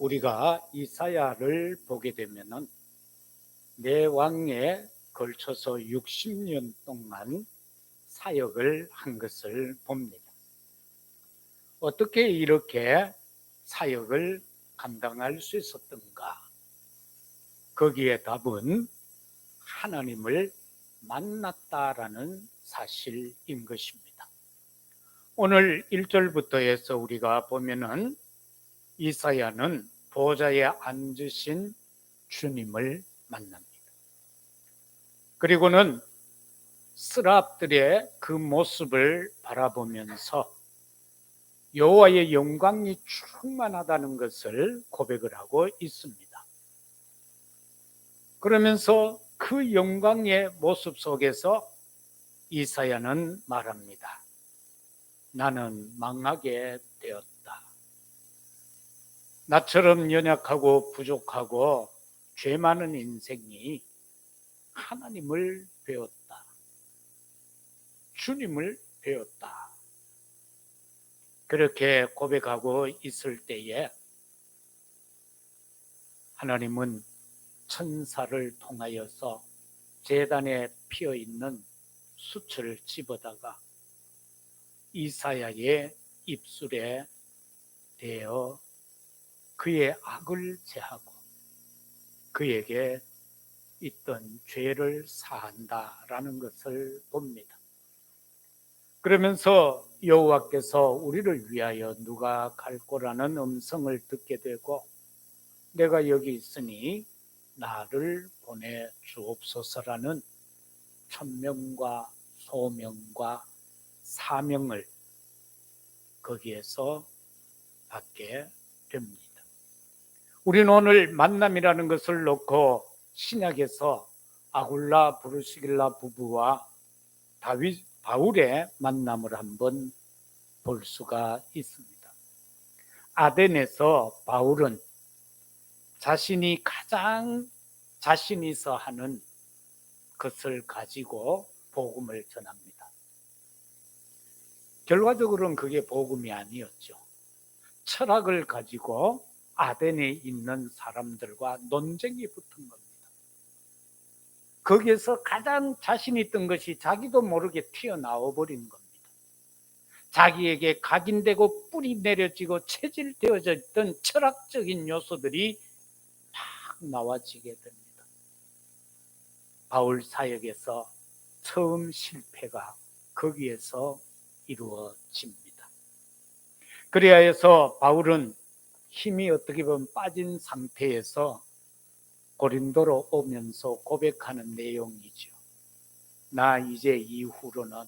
우리가 이사야를 보게 되면은 내 왕에 걸쳐서 60년 동안 사역을 한 것을 봅니다. 어떻게 이렇게 사역을 감당할 수 있었던가? 거기에 답은 하나님을 만났다라는 사실인 것입니다. 오늘 1절부터 해서 우리가 보면은 이사야는 보좌에 앉으신 주님을 만납니다. 그리고는 스랍들의 그 모습을 바라보면서 여호와의 영광이 충만하다는 것을 고백을 하고 있습니다. 그러면서 그 영광의 모습 속에서 이사야는 말합니다. 나는 망하게 되었다. 나처럼 연약하고 부족하고 죄 많은 인생이 하나님을 배웠다. 주님을 배웠다. 그렇게 고백하고 있을 때에 하나님은 천사를 통하여서 제단에 피어 있는 숯을 집어다가 이사야의 입술에 대어 그의 악을 제하고 그에게 있던 죄를 사한다라는 것을 봅니다. 그러면서 여호와께서 우리를 위하여 누가 갈 거라는 음성을 듣게 되고 내가 여기 있으니 나를 보내 주옵소서라는 천명과 소명과 사명을 거기에서 받게 됩니다. 우리는 오늘 만남이라는 것을 놓고 신약에서 아굴라 브리스길라 부부와 바울의 만남을 한번 볼 수가 있습니다. 아덴에서 바울은 자신이 가장 자신 있어 하는 것을 가지고 복음을 전합니다. 결과적으로는 그게 복음이 아니었죠. 철학을 가지고 아덴에 있는 사람들과 논쟁이 붙은 겁니다. 거기에서 가장 자신 있던 것이 자기도 모르게 튀어나와 버린 겁니다. 자기에게 각인되고 뿌리 내려지고 체질되어져 있던 철학적인 요소들이 막 나와지게 됩니다. 바울 사역에서 처음 실패가 거기에서 이루어집니다. 그래야 해서 바울은 힘이 어떻게 보면 빠진 상태에서 고린도로 오면서 고백하는 내용이죠. 나 이제 이후로는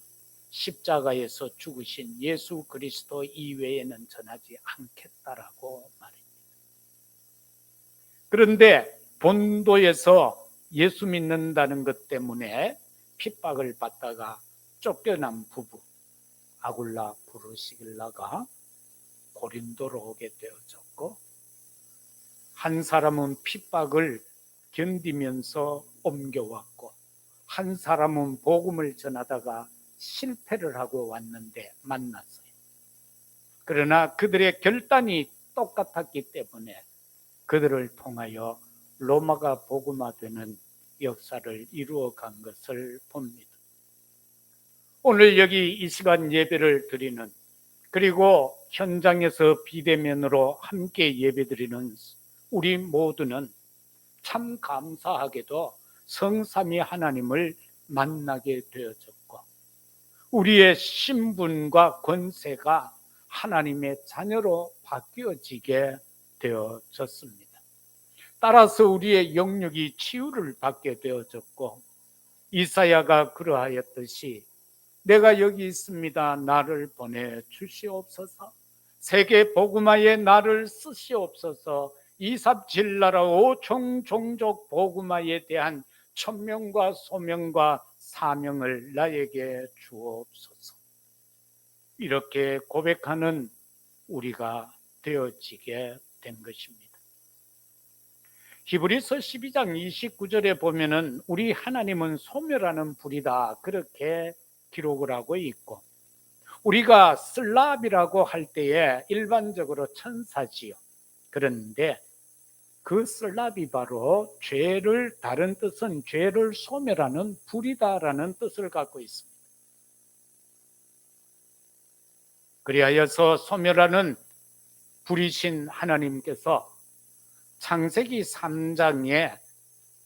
십자가에서 죽으신 예수 그리스도 이외에는 전하지 않겠다라고 말합니다. 그런데 본도에서 예수 믿는다는 것 때문에 핍박을 받다가 쫓겨난 부부 아굴라 브리스길라가 고린도로 오게 되어졌고, 한 사람은 핍박을 견디면서 옮겨왔고 한 사람은 복음을 전하다가 실패를 하고 왔는데 만났어요. 그러나 그들의 결단이 똑같았기 때문에 그들을 통하여 로마가 복음화되는 역사를 이루어간 것을 봅니다. 오늘 여기 이 시간 예배를 드리는, 그리고 현장에서 비대면으로 함께 예배드리는 우리 모두는 참 감사하게도 성삼위 하나님을 만나게 되어졌고 우리의 신분과 권세가 하나님의 자녀로 바뀌어지게 되어졌습니다. 따라서 우리의 영역이 치유를 받게 되어졌고 이사야가 그러하였듯이 내가 여기 있습니다. 나를 보내 주시옵소서. 세계 복음화에 나를 쓰시옵소서. 이삽질나라 오총 종족 복음화에 대한 천명과 소명과 사명을 나에게 주옵소서. 이렇게 고백하는 우리가 되어지게 된 것입니다. 히브리서 12장 29절에 보면은 우리 하나님은 소멸하는 불이다 그렇게 기록을 하고 있고, 우리가 슬랍이라고 할 때에 일반적으로 천사지요. 그런데 그 슬랍이 바로 죄를, 다른 뜻은 죄를 소멸하는 불이다라는 뜻을 갖고 있습니다. 그리하여서 소멸하는 불이신 하나님께서 창세기 3장에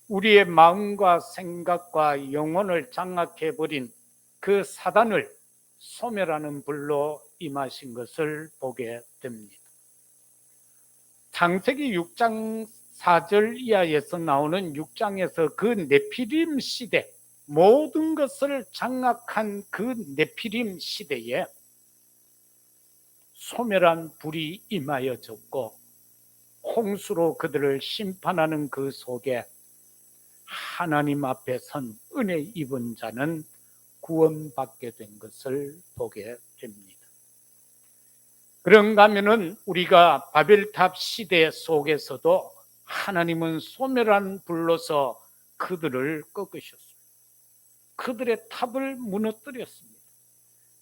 우리의 마음과 생각과 영혼을 장악해버린 그 사단을 소멸하는 불로 임하신 것을 보게 됩니다. 창세기 6장 4절 이하에서 나오는 6장에서 그 네피림 시대, 모든 것을 장악한 그 네피림 시대에 소멸한 불이 임하여졌고, 홍수로 그들을 심판하는 그 속에 하나님 앞에 선 은혜 입은 자는 구원받게 된 것을 보게 됩니다. 그런가 하면은 우리가 바벨탑 시대 속에서도 하나님은 소멸한 불로서 그들을 꺾으셨습니다. 그들의 탑을 무너뜨렸습니다.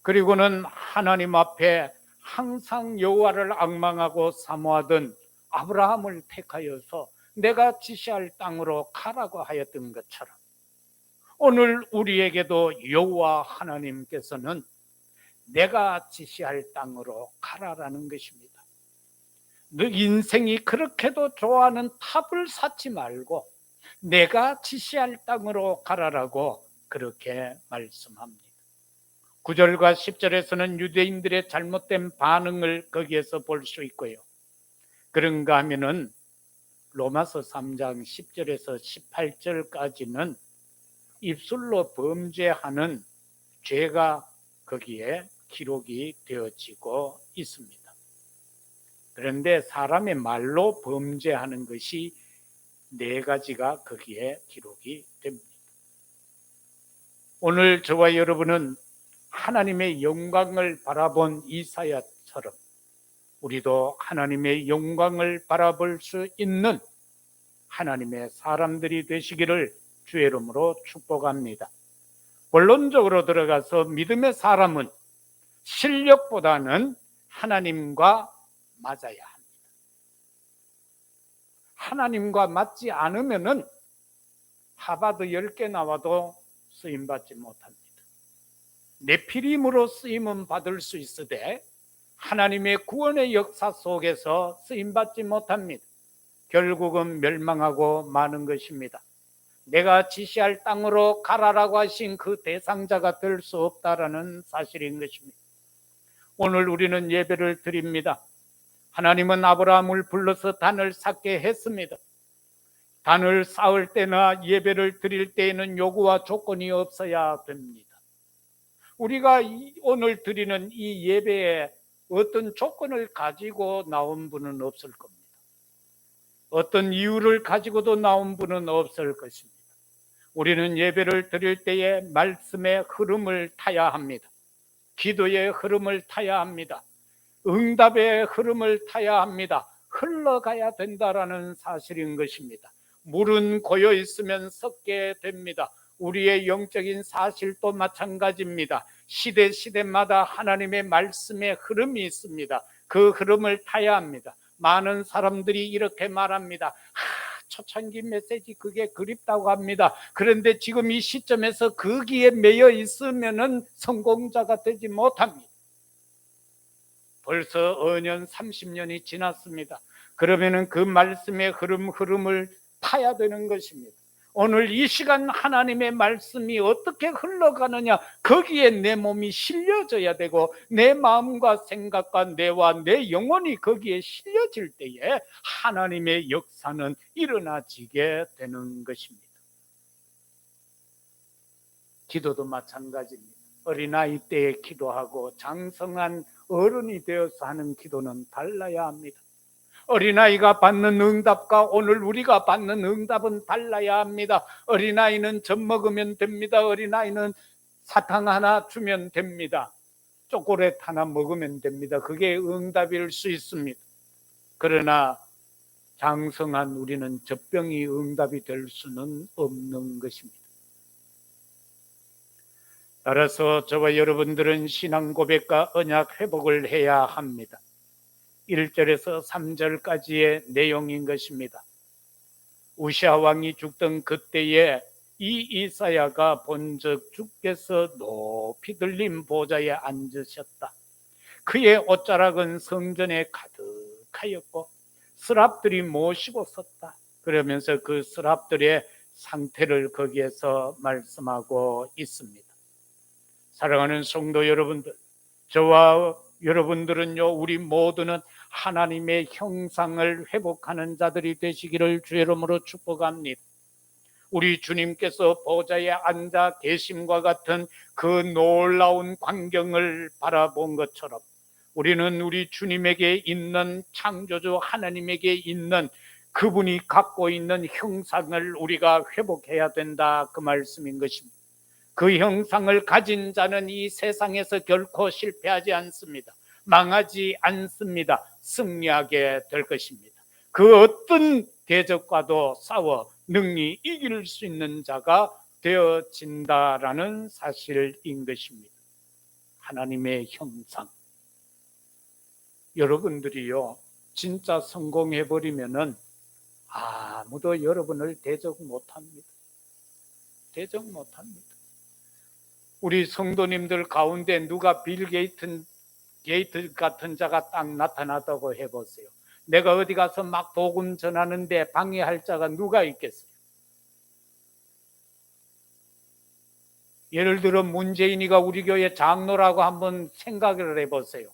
그리고는 하나님 앞에 항상 여호와를 앙망하고 사모하던 아브라함을 택하여서 내가 지시할 땅으로 가라고 하였던 것처럼, 오늘 우리에게도 여호와 하나님께서는 내가 지시할 땅으로 가라라는 것입니다. 너 인생이 그렇게도 좋아하는 탑을 쌓지 말고 내가 지시할 땅으로 가라라고 그렇게 말씀합니다. 9절과 10절에서는 유대인들의 잘못된 반응을 거기에서 볼 수 있고요. 그런가 하면은 로마서 3장 10절에서 18절까지는 입술로 범죄하는 죄가 거기에 기록이 되어지고 있습니다. 그런데 사람의 말로 범죄하는 것이 4가지가 거기에 기록이 됩니다. 오늘 저와 여러분은 하나님의 영광을 바라본 이사야처럼 우리도 하나님의 영광을 바라볼 수 있는 하나님의 사람들이 되시기를 주의 이름으로 축복합니다. 본론적으로 들어가서 믿음의 사람은 실력보다는 하나님과 맞아야 합니다. 하나님과 맞지 않으면은 하바드 10개 나와도 쓰임받지 못합니다. 네피림으로 쓰임은 받을 수 있으되 하나님의 구원의 역사 속에서 쓰임받지 못합니다. 결국은 멸망하고 마는 것입니다. 내가 지시할 땅으로 가라라고 하신 그 대상자가 될 수 없다라는 사실인 것입니다. 오늘 우리는 예배를 드립니다. 하나님은 아브라함을 불러서 단을 쌓게 했습니다. 단을 쌓을 때나 예배를 드릴 때에는 요구와 조건이 없어야 됩니다. 우리가 오늘 드리는 이 예배에 어떤 조건을 가지고 나온 분은 없을 겁니다. 어떤 이유를 가지고도 나온 분은 없을 것입니다. 우리는 예배를 드릴 때에 말씀의 흐름을 타야 합니다. 기도의 흐름을 타야 합니다. 응답의 흐름을 타야 합니다. 흘러가야 된다라는 사실인 것입니다. 물은 고여 있으면 썩게 됩니다. 우리의 영적인 사실도 마찬가지입니다. 시대마다 하나님의 말씀의 흐름이 있습니다. 그 흐름을 타야 합니다. 많은 사람들이 이렇게 말합니다. 초창기 메시지 그게 그립다고 합니다. 그런데 지금 이 시점에서 거기에 매여 있으면은 성공자가 되지 못합니다. 벌써 어년 30년이 지났습니다. 그러면은 그 말씀의 흐름을 타야 되는 것입니다. 오늘 이 시간 하나님의 말씀이 어떻게 흘러가느냐, 거기에 내 몸이 실려져야 되고 내 마음과 생각과 뇌와 내 영혼이 거기에 실려질 때에 하나님의 역사는 일어나지게 되는 것입니다. 기도도 마찬가지입니다. 어린아이 때에 기도하고 장성한 어른이 되어서 하는 기도는 달라야 합니다. 어린아이가 받는 응답과 오늘 우리가 받는 응답은 달라야 합니다. 어린아이는 젖 먹으면 됩니다. 어린아이는 사탕 하나 주면 됩니다. 초콜릿 하나 먹으면 됩니다. 그게 응답일 수 있습니다. 그러나 장성한 우리는 젖병이 응답이 될 수는 없는 것입니다. 따라서 저와 여러분들은 신앙 고백과 언약 회복을 해야 합니다. 1절에서 3절까지의 내용인 것입니다. 우시아 왕이 죽던 그때에 이 이사야가 본즉 주께서 높이 들린 보좌에 앉으셨다. 그의 옷자락은 성전에 가득하였고 스랍들이 모시고 섰다. 그러면서 그 스랍들의 상태를 거기에서 말씀하고 있습니다. 사랑하는 성도 여러분들, 저와 여러분들은요, 우리 모두는 하나님의 형상을 회복하는 자들이 되시기를 주의 이름으로 축복합니다. 우리 주님께서 보좌에 앉아 계심과 같은 그 놀라운 광경을 바라본 것처럼 우리는 우리 주님에게 있는, 창조주 하나님에게 있는 그분이 갖고 있는 형상을 우리가 회복해야 된다, 그 말씀인 것입니다. 그 형상을 가진 자는 이 세상에서 결코 실패하지 않습니다. 망하지 않습니다. 승리하게 될 것입니다. 그 어떤 대적과도 싸워 능히 이길 수 있는 자가 되어진다라는 사실인 것입니다. 하나님의 형상. 여러분들이요, 진짜 성공해버리면은 아무도 여러분을 대적 못합니다. 대적 못합니다. 우리 성도님들 가운데 누가 빌 게이트 같은 자가 딱 나타났다고 해보세요. 내가 어디 가서 막 복음 전하는데 방해할 자가 누가 있겠어요? 예를 들어 문재인이가 우리 교회 장로라고 한번 생각을 해보세요.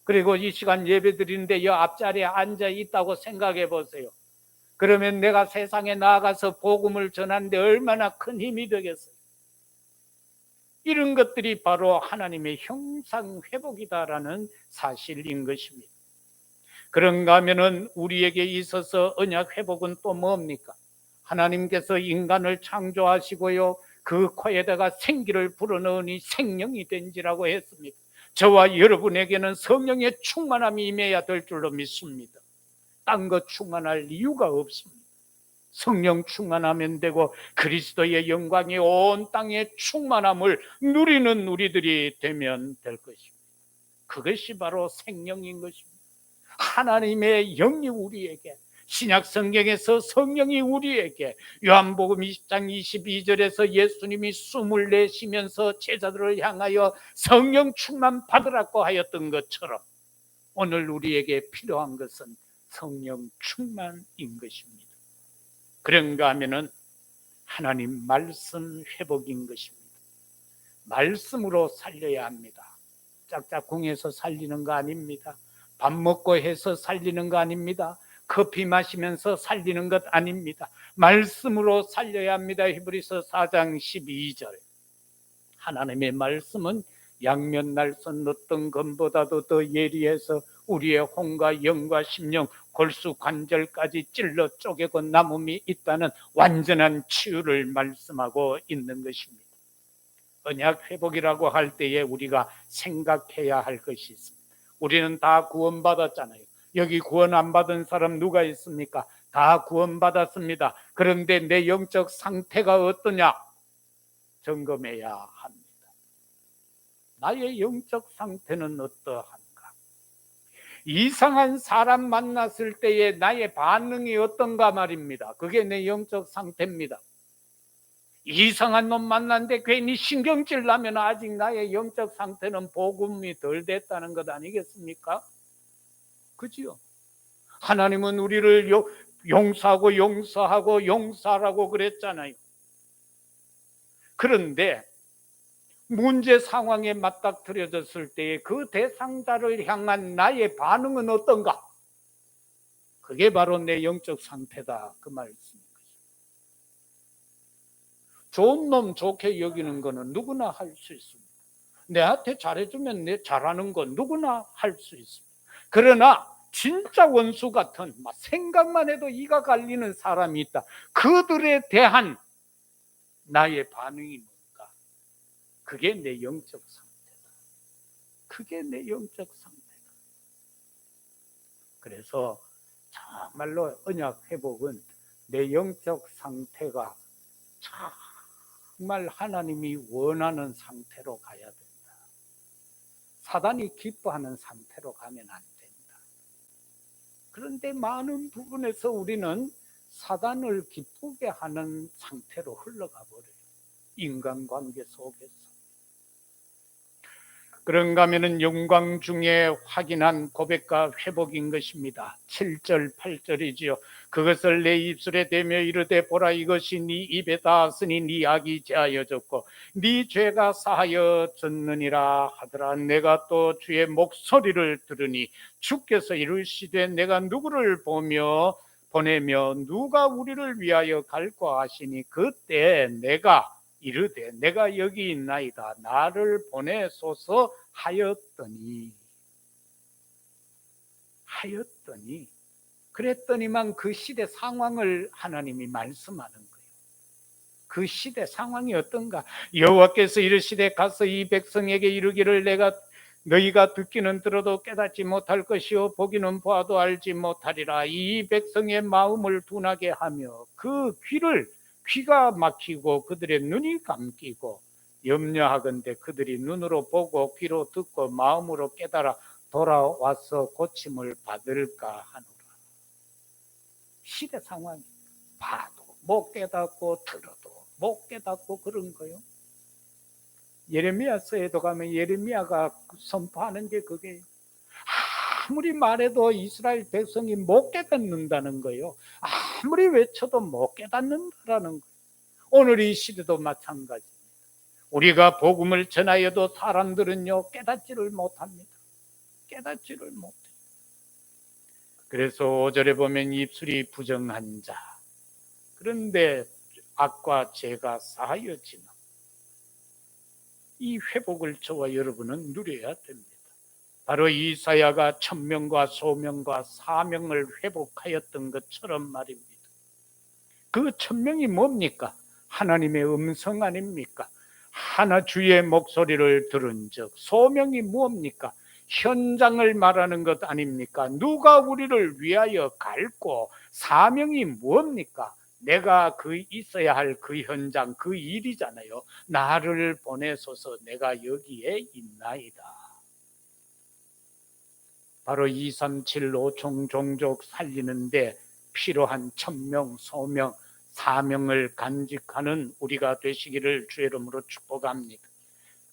그리고 이 시간 예배 드리는데 이 앞자리에 앉아 있다고 생각해 보세요. 그러면 내가 세상에 나아가서 복음을 전하는데 얼마나 큰 힘이 되겠어요? 이런 것들이 바로 하나님의 형상 회복이다라는 사실인 것입니다. 그런가 하면은 우리에게 있어서 언약 회복은 또 뭡니까? 하나님께서 인간을 창조하시고요, 그 코에다가 생기를 불어넣으니 생명이 된지라고 했습니다. 저와 여러분에게는 성령의 충만함이 임해야 될 줄로 믿습니다. 딴 거 충만할 이유가 없습니다. 성령 충만하면 되고 그리스도의 영광이 온 땅의 충만함을 누리는 우리들이 되면 될 것입니다. 그것이 바로 생명인 것입니다. 하나님의 영이 우리에게, 신약 성경에서 성령이 우리에게, 요한복음 20장 22절에서 예수님이 숨을 내쉬면서 제자들을 향하여 성령 충만 받으라고 하였던 것처럼 오늘 우리에게 필요한 것은 성령 충만인 것입니다. 그런가 하면은 하나님 말씀 회복인 것입니다. 말씀으로 살려야 합니다. 짝짝꿍해서 살리는 거 아닙니다. 밥 먹고 해서 살리는 거 아닙니다. 커피 마시면서 살리는 것 아닙니다. 말씀으로 살려야 합니다. 히브리서 4장 12절. 하나님의 말씀은 양면 날선 어떤 검보다도 더 예리해서 우리의 혼과 영과 심령 골수 관절까지 찔러 쪼개고 남음이 있다는 완전한 치유를 말씀하고 있는 것입니다. 언약 회복이라고 할 때에 우리가 생각해야 할 것이 있습니다. 우리는 다 구원받았잖아요. 여기 구원 안 받은 사람 누가 있습니까? 다 구원받았습니다. 그런데 내 영적 상태가 어떠냐? 점검해야 합니다. 나의 영적 상태는 어떠한가? 이상한 사람 만났을 때에 나의 반응이 어떤가 말입니다. 그게 내 영적 상태입니다. 이상한 놈 만났는데 괜히 신경질 나면 아직 나의 영적 상태는 복음이 덜 됐다는 것 아니겠습니까? 그지요? 하나님은 우리를 용서하고 용서하고 용서하라고 그랬잖아요. 그런데 문제 상황에 맞닥뜨려졌을 때에 그 대상자를 향한 나의 반응은 어떤가? 그게 바로 내 영적 상태다, 그 말씀인 거죠. 좋은 놈 좋게 여기는 거는 누구나 할 수 있습니다. 내한테 잘해주면 내 잘하는 건 누구나 할 수 있습니다. 그러나 진짜 원수 같은, 생각만 해도 이가 갈리는 사람이 있다. 그들에 대한 나의 반응이 뭔가? 그게 내 영적 상태다. 그게 내 영적 상태다. 그래서 정말로 언약 회복은 내 영적 상태가 정말 하나님이 원하는 상태로 가야 된다. 사단이 기뻐하는 상태로 가면 안 된다. 그런데 많은 부분에서 우리는 사단을 기쁘게 하는 상태로 흘러가 버려요. 인간관계 속에서. 그런가 하면은 영광 중에 확인한 고백과 회복인 것입니다. 7절 8절이지요. 그것을 내 입술에 대며 이르되 보라 이것이 네 입에 닿았으니 네 악이 제하여졌고 네 죄가 사하여졌느니라 하더라. 내가 또 주의 목소리를 들으니 주께서 이르시되 내가 누구를 보내며 누가 우리를 위하여 갈까 하시니 그때 내가 이르되 내가 여기 있나이다 나를 보내소서 하였더니 그랬더니만 그 시대 상황을 하나님이 말씀하는 거예요. 그 시대 상황이 어떤가? 여호와께서 이르시되 가서 이 백성에게 이르기를 내가 너희가 듣기는 들어도 깨닫지 못할 것이요 보기는 보아도 알지 못하리라. 이 백성의 마음을 둔하게 하며 그 귀가 막히고 그들의 눈이 감기고 염려하건대 그들이 눈으로 보고 귀로 듣고 마음으로 깨달아 돌아와서 고침을 받을까 하노라. 시대 상황이 봐도 못 깨닫고 들어도 못 깨닫고 그런 거요. 예레미야서에도 가면 예레미야가 선포하는 게 그게 아무리 말해도 이스라엘 백성이 못 깨닫는다는 거예요. 아무리 외쳐도 못 깨닫는다라는 거예요. 오늘 이 시대도 마찬가지입니다. 우리가 복음을 전하여도 사람들은요 깨닫지를 못합니다. 깨닫지를 못해요. 그래서 5절에 보면 입술이 부정한 자 그런데 악과 죄가 사하여지는 이 회복을 저와 여러분은 누려야 됩니다. 바로 이사야가 천명과 소명과 사명을 회복하였던 것처럼 말입니다. 그 천명이 뭡니까? 하나님의 음성 아닙니까? 하나 주의 목소리를 들은 적. 소명이 뭡니까? 현장을 말하는 것 아닙니까? 누가 우리를 위하여 갈고, 사명이 뭡니까? 내가 그 있어야 할 그 현장, 그 일이잖아요. 나를 보내소서 내가 여기에 있나이다. 바로 237 종족 살리는데 필요한 천명, 소명, 사명을 간직하는 우리가 되시기를 주의 이름으로 축복합니다.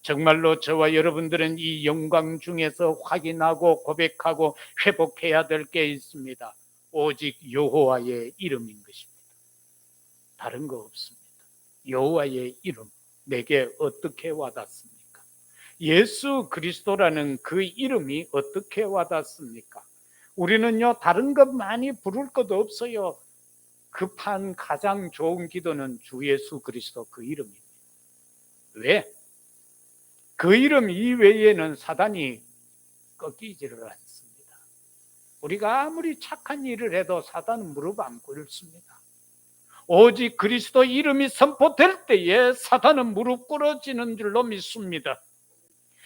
정말로 저와 여러분들은 이 영광 중에서 확인하고 고백하고 회복해야 될 게 있습니다. 오직 여호와의 이름인 것입니다. 다른 거 없습니다. 여호와의 이름 내게 어떻게 와닿습니까? 예수 그리스도라는 그 이름이 어떻게 와닿습니까? 우리는요 다른 것 많이 부를 것도 없어요. 급한 가장 좋은 기도는 주 예수 그리스도 그 이름입니다. 왜? 그 이름 이외에는 사단이 꺾이지를 않습니다. 우리가 아무리 착한 일을 해도 사단은 무릎 안 꿇습니다. 오직 그리스도 이름이 선포될 때에 사단은 무릎 꿇어지는 줄로 믿습니다.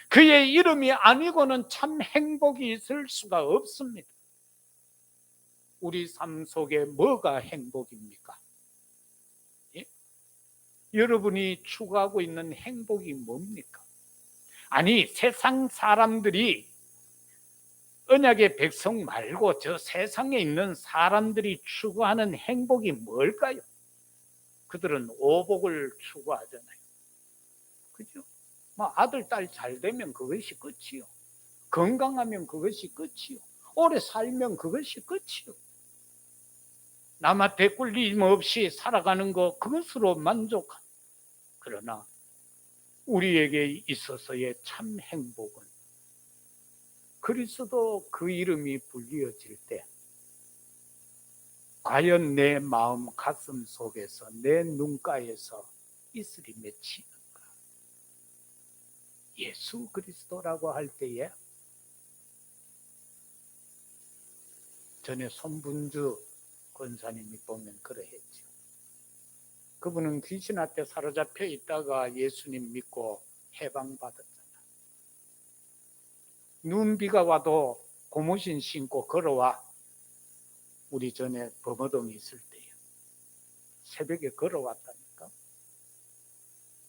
그의 이름이 아니고는 참 행복이 있을 수가 없습니다. 우리 삶 속에 뭐가 행복입니까? 예? 여러분이 추구하고 있는 행복이 뭡니까? 아니 세상 사람들이 언약의 백성 말고 저 세상에 있는 사람들이 추구하는 행복이 뭘까요? 그들은 오복을 추구하잖아요. 그죠? 아들, 딸 잘 되면 그것이 끝이요. 건강하면 그것이 끝이요. 오래 살면 그것이 끝이요. 남한테 꿀림 없이 살아가는 것 그것으로 만족한. 그러나 우리에게 있어서의 참 행복은 그리스도 그 이름이 불리어질 때 과연 내 마음 가슴 속에서 내 눈가에서 이슬이 맺히는가? 예수 그리스도라고 할 때에 전에 손분주 권사님이 보면 그러했죠. 그분은 귀신한테 사로잡혀 있다가 예수님 믿고 해방받았잖아. 눈비가 와도 고무신 신고 걸어와. 우리 전에 범어동에 있을 때요. 새벽에 걸어왔다니까.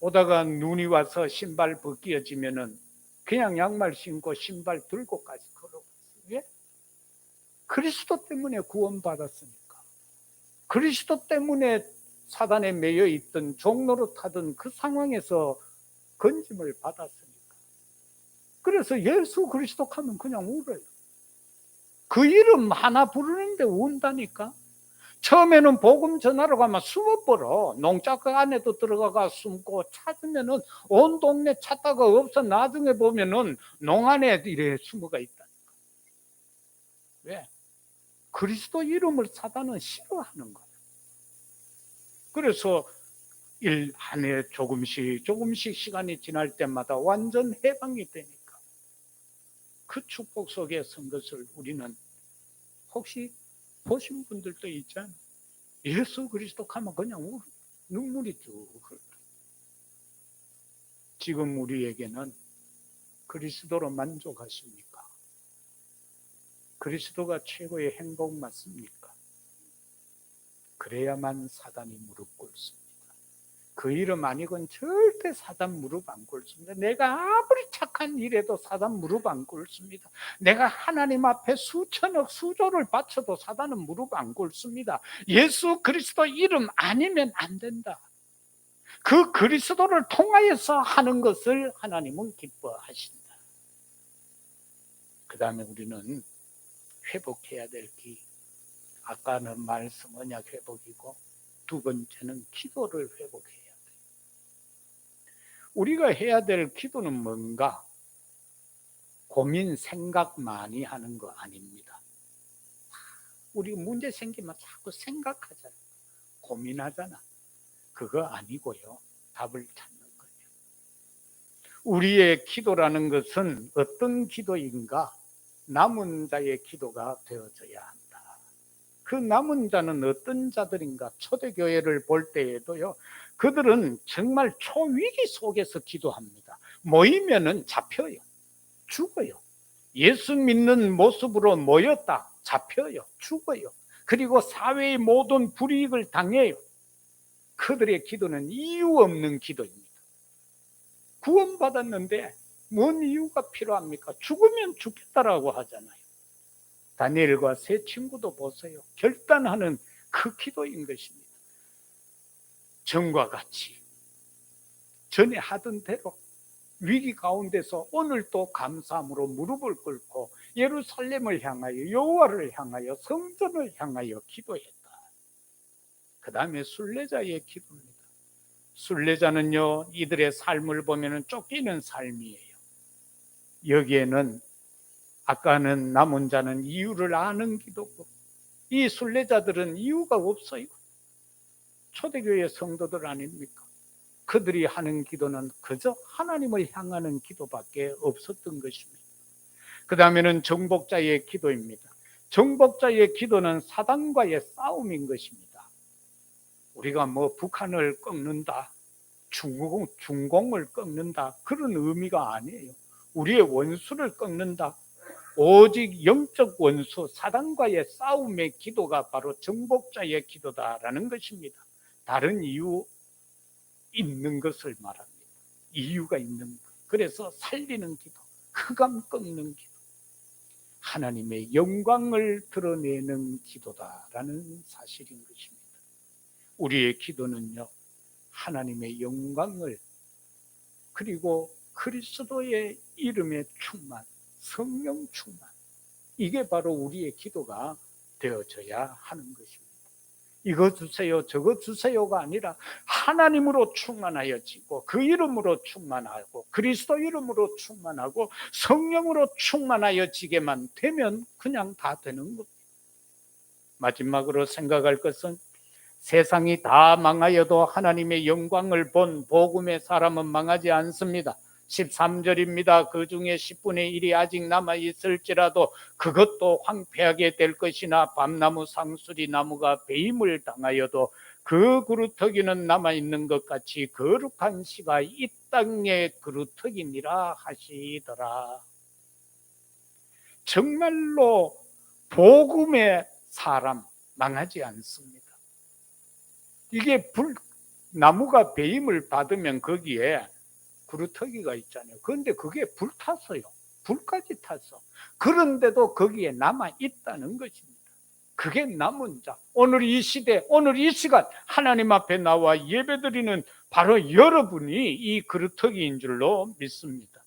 오다가 눈이 와서 신발 벗겨지면은 그냥 양말 신고 신발 들고까지 걸어왔어요. 왜? 그리스도 때문에 구원받았으니까. 그리스도 때문에 사단에 매여 있던 종로로 타던 그 상황에서 건짐을 받았으니까. 그래서 예수 그리스도 하면 그냥 울어요. 그 이름 하나 부르는데 운다니까. 처음에는 복음 전하러 가면 숨어버려. 농장 안에도 들어가가 숨고 찾으면은 온 동네 찾다가 없어. 나중에 보면은 농 안에 이래 숨어가 있다니까. 왜? 그리스도 이름을 사단은 싫어하는 거예요. 그래서 일 한 해 조금씩 시간이 지날 때마다 완전 해방이 되니까 그 축복 속에 선 것을 우리는 혹시 보신 분들도 있잖아요. 예수 그리스도 하면 그냥 눈물이 쭉 흘러. 지금 우리에게는 그리스도로 만족하십니까? 그리스도가 최고의 행복 맞습니까? 그래야만 사단이 무릎 꿇습니다. 그 이름 아니고는 절대 사단 무릎 안 꿇습니다. 내가 아무리 착한 일해도 사단 무릎 안 꿇습니다. 내가 하나님 앞에 수천억 수조를 바쳐도 사단은 무릎 안 꿇습니다. 예수 그리스도 이름 아니면 안 된다. 그 그리스도를 통하여서 하는 것을 하나님은 기뻐하신다. 그 다음에 우리는 회복해야 될 기. 아까는 말씀 언약 회복이고 두 번째는 기도를 회복해야 돼요. 우리가 해야 될 기도는 뭔가? 고민 생각 많이 하는 거 아닙니다. 우리 문제 생기면 자꾸 생각하잖아. 고민하잖아. 그거 아니고요. 답을 찾는 거예요. 우리의 기도라는 것은 어떤 기도인가? 남은 자의 기도가 되어져야 한다. 그 남은 자는 어떤 자들인가? 초대교회를 볼 때에도요, 그들은 정말 초위기 속에서 기도합니다. 모이면은 잡혀요. 죽어요. 예수 믿는 모습으로 모였다. 잡혀요. 죽어요. 그리고 사회의 모든 불이익을 당해요. 그들의 기도는 이유 없는 기도입니다. 구원받았는데 뭔 이유가 필요합니까? 죽으면 죽겠다라고 하잖아요. 다니엘과 세 친구도 보세요. 결단하는 그 기도인 것입니다. 전과 같이 전에 하던 대로 위기 가운데서 오늘도 감사함으로 무릎을 꿇고 예루살렘을 향하여 여호와를 향하여 성전을 향하여 기도했다. 그 다음에 순례자의 기도입니다. 순례자는요, 이들의 삶을 보면 쫓기는 삶이에요. 여기에는 아까는 남은 자는 이유를 아는 기도고, 이 순례자들은 이유가 없어요. 초대교회 성도들 아닙니까? 그들이 하는 기도는 그저 하나님을 향하는 기도밖에 없었던 것입니다. 그 다음에는 정복자의 기도입니다. 정복자의 기도는 사단과의 싸움인 것입니다. 우리가 북한을 꺾는다, 중공을 꺾는다, 그런 의미가 아니에요. 우리의 원수를 꺾는다. 오직 영적 원수 사단과의 싸움의 기도가 바로 정복자의 기도다라는 것입니다. 다른 이유 있는 것을 말합니다. 이유가 있는 것. 그래서 살리는 기도, 흑암 꺾는 기도, 하나님의 영광을 드러내는 기도다라는 사실인 것입니다. 우리의 기도는요, 하나님의 영광을, 그리고 그리스도의 이름의 충만, 성령 충만, 이게 바로 우리의 기도가 되어져야 하는 것입니다. 이거 주세요 저거 주세요가 아니라 하나님으로 충만하여지고 그 이름으로 충만하고 그리스도 이름으로 충만하고 성령으로 충만하여지게만 되면 그냥 다 되는 겁니다. 마지막으로 생각할 것은 세상이 다 망하여도 하나님의 영광을 본 복음의 사람은 망하지 않습니다. 13절입니다. 그 중에 10분의 1이 아직 남아있을지라도 그것도 황폐하게 될 것이나 밤나무 상수리 나무가 배임을 당하여도 그 그루터기는 남아있는 것 같이 거룩한 씨가 이 땅의 그루터기니라 하시더라. 정말로 복음의 사람 망하지 않습니다. 이게 나무가 배임을 받으면 거기에 그루터기가 있잖아요. 그런데 그게 불탔어요. 불까지 탔어. 그런데도 거기에 남아 있다는 것입니다. 그게 남은 자. 오늘 이 시대, 오늘 이 시간 하나님 앞에 나와 예배드리는 바로 여러분이 이 그루터기인 줄로 믿습니다.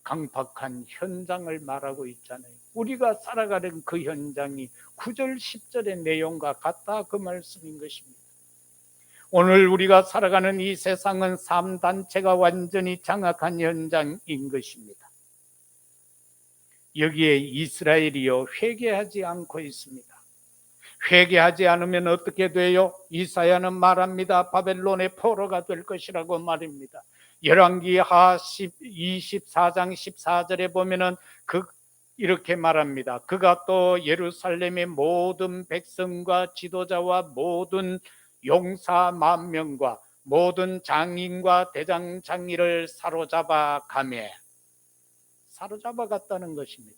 강박한 현장을 말하고 있잖아요. 우리가 살아가는 그 현장이 9절 10절의 내용과 같다, 그 말씀인 것입니다. 오늘 우리가 살아가는 이 세상은 3단체가 완전히 장악한 현장인 것입니다. 여기에 이스라엘이요 회개하지 않고 있습니다. 회개하지 않으면 어떻게 돼요? 이사야는 말합니다. 바벨론의 포로가 될 것이라고 말입니다. 열왕기하 24장 14절에 보면은 이렇게 말합니다. 그가 또 예루살렘의 모든 백성과 지도자와 모든 용사 10,000명과 모든 장인과 대장장이를 사로잡아 가매, 사로잡아 갔다는 것입니다.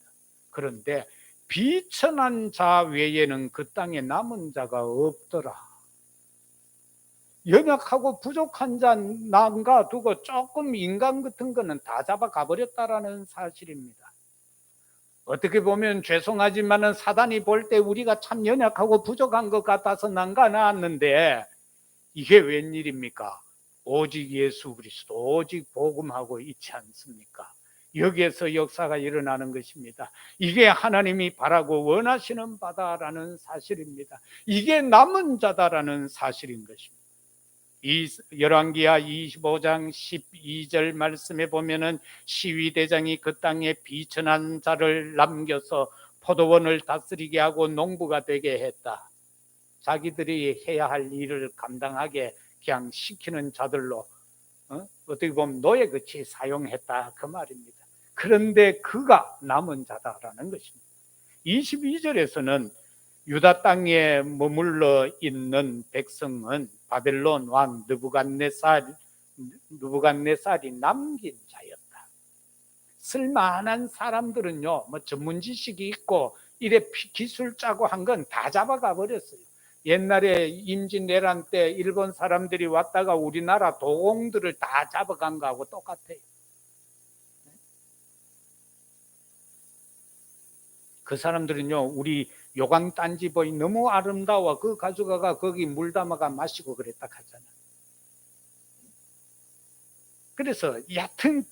그런데 비천한 자 외에는 그 땅에 남은 자가 없더라. 연약하고 부족한 자 남가 두고 조금 인간 같은 거는 다 잡아가 버렸다라는 사실입니다. 어떻게 보면 죄송하지만은 사단이 볼 때 우리가 참 연약하고 부족한 것 같아서 난가 나왔는데, 이게 웬일입니까? 오직 예수 그리스도, 오직 복음하고 있지 않습니까? 여기에서 역사가 일어나는 것입니다. 이게 하나님이 바라고 원하시는 바다라는 사실입니다. 이게 남은 자다라는 사실인 것입니다. 이 열왕기하 25장 12절 말씀에 보면은 시위대장이 그 땅에 비천한 자를 남겨서 포도원을 다스리게 하고 농부가 되게 했다. 자기들이 해야 할 일을 감당하게 그냥 시키는 자들로 어떻게 보면 노예같이 사용했다, 그 말입니다. 그런데 그가 남은 자다라는 것입니다. 22절에서는 유다 땅에 머물러 있는 백성은 바벨론 왕 느부갓네살이 남긴 자였다. 쓸만한 사람들은요, 뭐 전문 지식이 있고 이래 기술 짜고 한 건 다 잡아가 버렸어요. 옛날에 임진왜란 때 일본 사람들이 왔다가 우리나라 도공들을 다 잡아간 거하고 똑같아요. 그 사람들은요, 우리 요강 딴지보이 너무 아름다워, 그 가져가가 거기 물 담아가 마시고 그랬다 하잖아. 그래서 얕은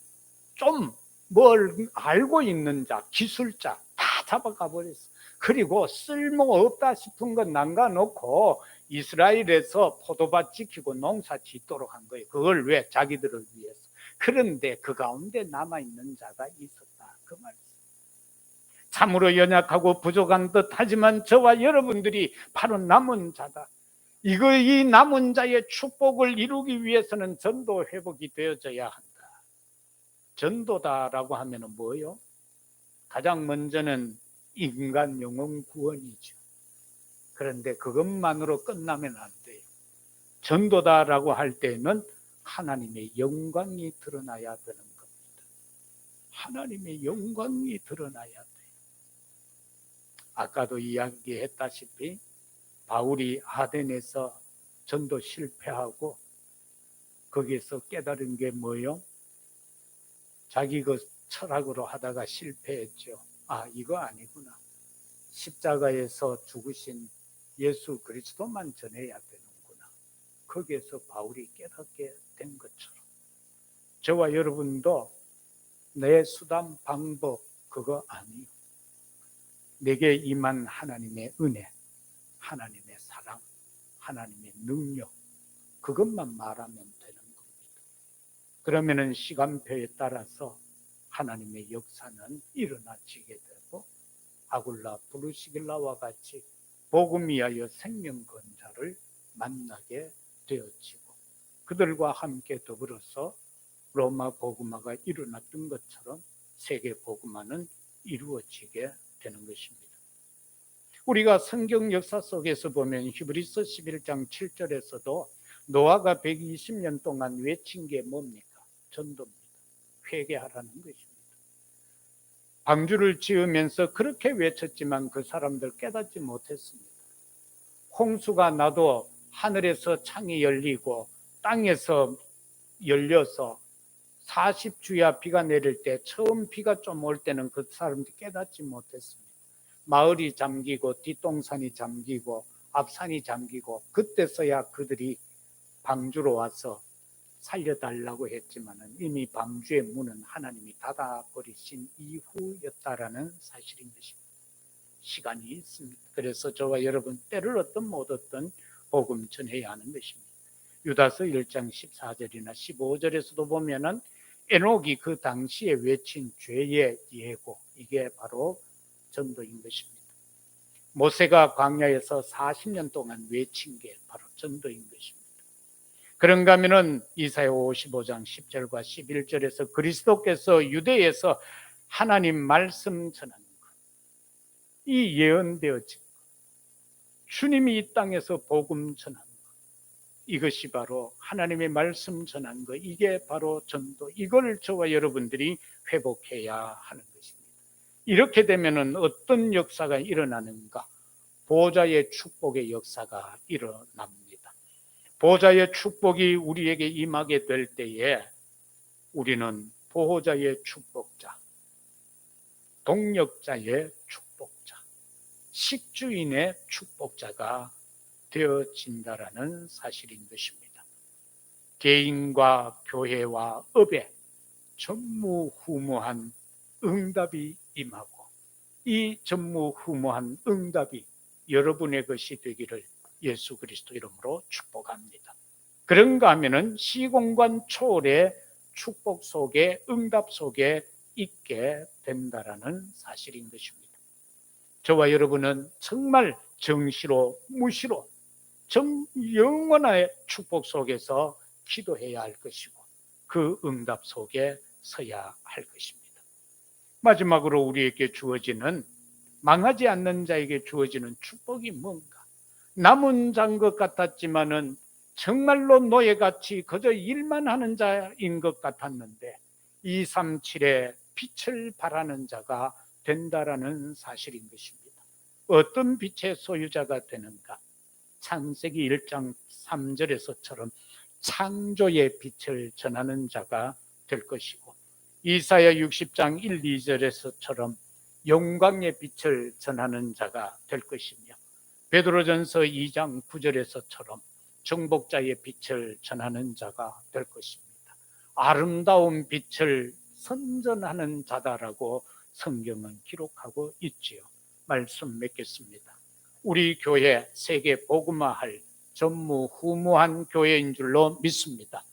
좀 뭘 알고 있는 자, 기술자 다 잡아가 버렸어. 그리고 쓸모없다 싶은 건 남겨놓고 이스라엘에서 포도밭 지키고 농사 짓도록 한 거예요. 그걸 왜? 자기들을 위해서. 그런데 그 가운데 남아있는 자가 있었다, 그 말이에요. 참으로 연약하고 부족한 듯 하지만 저와 여러분들이 바로 남은 자다. 이 남은 자의 축복을 이루기 위해서는 전도 회복이 되어져야 한다. 전도다라고 하면 뭐예요? 가장 먼저는 인간 영혼 구원이죠. 그런데 그것만으로 끝나면 안 돼요. 전도다라고 할 때는 하나님의 영광이 드러나야 되는 겁니다. 하나님의 영광이 드러나야 돼요. 아까도 이야기했다시피 바울이 아덴에서 전도 실패하고 거기에서 깨달은 게 뭐예요? 자기 그 철학으로 하다가 실패했죠. 아, 이거 아니구나. 십자가에서 죽으신 예수 그리스도만 전해야 되는구나. 거기에서 바울이 깨닫게 된 것처럼 저와 여러분도 내 수단 방법 그거 아니요. 내게 임한 하나님의 은혜, 하나님의 사랑, 하나님의 능력, 그것만 말하면 되는 겁니다. 그러면은 시간표에 따라서 하나님의 역사는 일어나지게 되고 아굴라 브루시길라와 같이 복음 위하여 생명 건자를 만나게 되어지고 그들과 함께 더불어서 로마 복음화가 일어났던 것처럼 세계 복음화는 이루어지게 되는 것입니다. 우리가 성경 역사 속에서 보면 히브리서 11장 7절에서도 노아가 120년 동안 외친 게 뭡니까? 전도입니다. 회개하라는 것입니다. 방주를 지으면서 그렇게 외쳤지만 그 사람들 깨닫지 못했습니다. 홍수가 나도 하늘에서 창이 열리고 땅에서 열려서 40주야 비가 내릴 때 처음 비가 좀 올 때는 그 사람들이 깨닫지 못했습니다. 마을이 잠기고 뒷동산이 잠기고 앞산이 잠기고 그때서야 그들이 방주로 와서 살려달라고 했지만은 이미 방주의 문은 하나님이 닫아버리신 이후였다라는 사실인 것입니다. 시간이 있습니다. 그래서 저와 여러분 때를 얻든 못 얻든 복음 전해야 하는 것입니다. 유다서 1장 14절이나 15절에서도 보면은 에녹이 그 당시에 외친 죄의 예고, 이게 바로 전도인 것입니다. 모세가 광야에서 40년 동안 외친 게 바로 전도인 것입니다. 그런가 하면은 이사야 55장 10절과 11절에서 그리스도께서 유대에서 하나님 말씀 전하는 것, 이 예언되어진 것, 주님이 이 땅에서 복음 전하는 것, 이것이 바로 하나님의 말씀 전한 것, 이게 바로 전도, 이걸 저와 여러분들이 회복해야 하는 것입니다. 이렇게 되면은 어떤 역사가 일어나는가? 보호자의 축복의 역사가 일어납니다. 보호자의 축복이 우리에게 임하게 될 때에 우리는 보호자의 축복자, 동력자의 축복자, 식주인의 축복자가 되어진다라는 사실인 것입니다. 개인과 교회와 업에 전무후무한 응답이 임하고 이 전무후무한 응답이 여러분의 것이 되기를 예수 그리스도 이름으로 축복합니다. 그런가 하면은 시공간 초월의 축복 속에 응답 속에 있게 된다라는 사실인 것입니다. 저와 여러분은 정말 정시로 무시로 영원한 축복 속에서 기도해야 할 것이고 그 응답 속에 서야 할 것입니다. 마지막으로 우리에게 주어지는, 망하지 않는 자에게 주어지는 축복이 뭔가? 남은 자인 것 같았지만은 정말로 노예같이 그저 일만 하는 자인 것 같았는데 237의 빛을 발하는 자가 된다라는 사실인 것입니다. 어떤 빛의 소유자가 되는가? 창세기 1장 3절에서처럼 창조의 빛을 전하는 자가 될 것이고 이사야 60장 1, 2절에서처럼 영광의 빛을 전하는 자가 될 것이며 베드로전서 2장 9절에서처럼 정복자의 빛을 전하는 자가 될 것입니다. 아름다운 빛을 선전하는 자다라고 성경은 기록하고 있지요. 말씀 맺겠습니다. 우리 교회 세계 복음화할 전무후무한 교회인 줄로 믿습니다.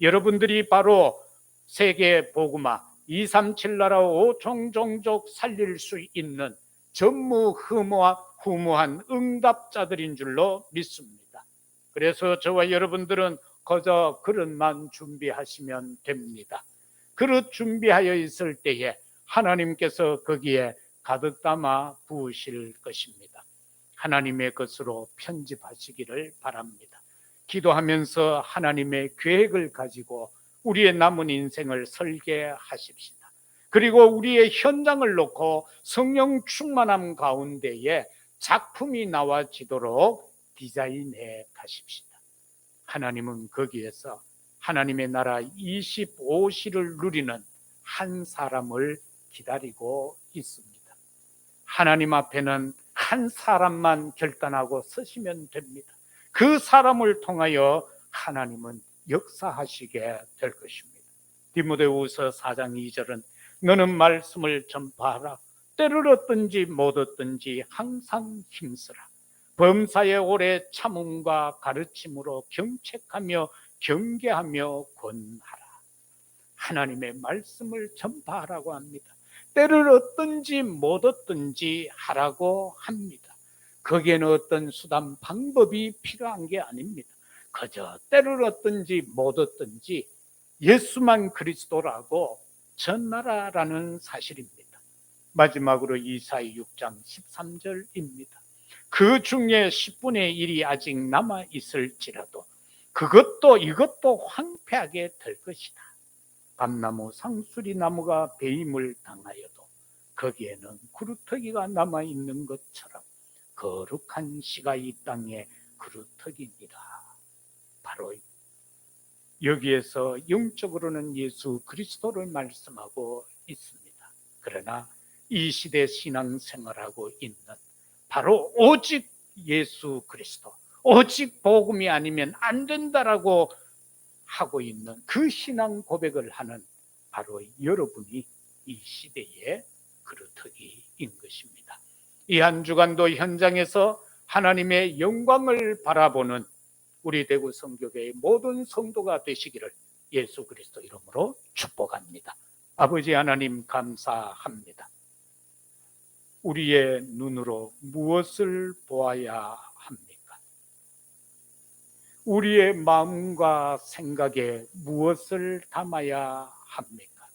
여러분들이 바로 세계 복음화 237 나라 5종 종족 살릴 수 있는 전무후무한 응답자들인 줄로 믿습니다. 그래서 저와 여러분들은 그저 그릇만 준비하시면 됩니다. 그릇 준비하여 있을 때에 하나님께서 거기에 가득 담아 부으실 것입니다. 하나님의 것으로 편집하시기를 바랍니다. 기도하면서 하나님의 계획을 가지고 우리의 남은 인생을 설계하십시다. 그리고 우리의 현장을 놓고 성령 충만함 가운데에 작품이 나와지도록 디자인해 가십시다. 하나님은 거기에서 하나님의 나라 25시를 누리는 한 사람을 기다리고 있습니다. 하나님 앞에는 한 사람만 결단하고 서시면 됩니다. 그 사람을 통하여 하나님은 역사하시게 될 것입니다. 디모데후서 4장 2절은 너는 말씀을 전파하라. 때를 얻든지 못 얻든지 항상 힘쓰라. 범사에 오래 참음과 가르침으로 경책하며 경계하며 권하라. 하나님의 말씀을 전파하라고 합니다. 때를 얻든지 못 얻든지 하라고 합니다. 거기에는 어떤 수단 방법이 필요한 게 아닙니다. 그저 때를 얻든지 못 얻든지 예수만 그리스도라고 전하라라는 사실입니다. 마지막으로 이사야 6장 13절입니다. 그 중에 10분의 1이 아직 남아 있을지라도 그것도 이것도 황폐하게 될 것이다. 감나무 상수리 나무가 배임을 당하여도 거기에는 구루터기가 남아 있는 것처럼 거룩한 씨가 이 땅에 구루터기니라. 바로 여기에서 영적으로는 예수 그리스도를 말씀하고 있습니다. 그러나 이 시대 신앙생활하고 있는 바로 오직 예수 그리스도, 오직 복음이 아니면 안 된다라고 하고 있는 그 신앙 고백을 하는 바로 여러분이 이 시대의 그루터기인 것입니다. 이 한 주간도 현장에서 하나님의 영광을 바라보는 우리 대구 성교회의 모든 성도가 되시기를 예수 그리스도 이름으로 축복합니다. 아버지 하나님 감사합니다. 우리의 눈으로 무엇을 보아야 합니까? 우리의 마음과 생각에 무엇을 담아야 합니까?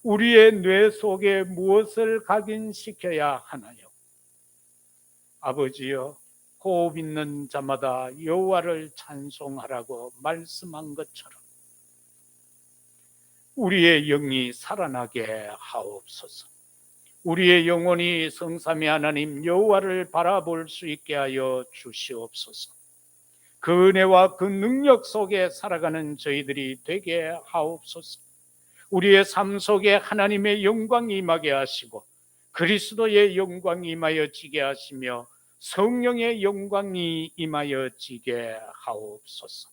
우리의 뇌 속에 무엇을 각인시켜야 하나요? 아버지여, 호흡 있는 자마다 여호와를 찬송하라고 말씀한 것처럼 우리의 영이 살아나게 하옵소서. 우리의 영혼이 성삼위 하나님 여호와를 바라볼 수 있게 하여 주시옵소서. 그 은혜와 그 능력 속에 살아가는 저희들이 되게 하옵소서. 우리의 삶 속에 하나님의 영광이 임하게 하시고 그리스도의 영광이 임하여지게 하시며 성령의 영광이 임하여지게 하옵소서.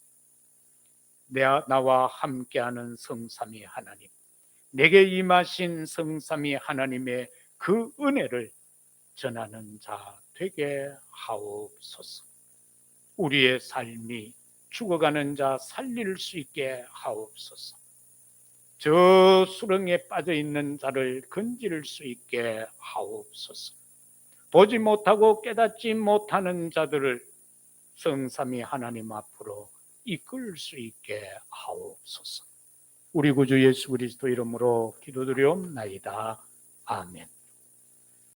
나와 함께하는 성삼위 하나님, 내게 임하신 성삼위 하나님의 그 은혜를 전하는 자 되게 하옵소서. 우리의 삶이 죽어가는 자 살릴 수 있게 하옵소서. 저 수렁에 빠져 있는 자를 건질 수 있게 하옵소서. 보지 못하고 깨닫지 못하는 자들을 성삼위 하나님 앞으로 이끌 수 있게 하옵소서. 우리 구주 예수 그리스도 이름으로 기도드리옵나이다. 아멘.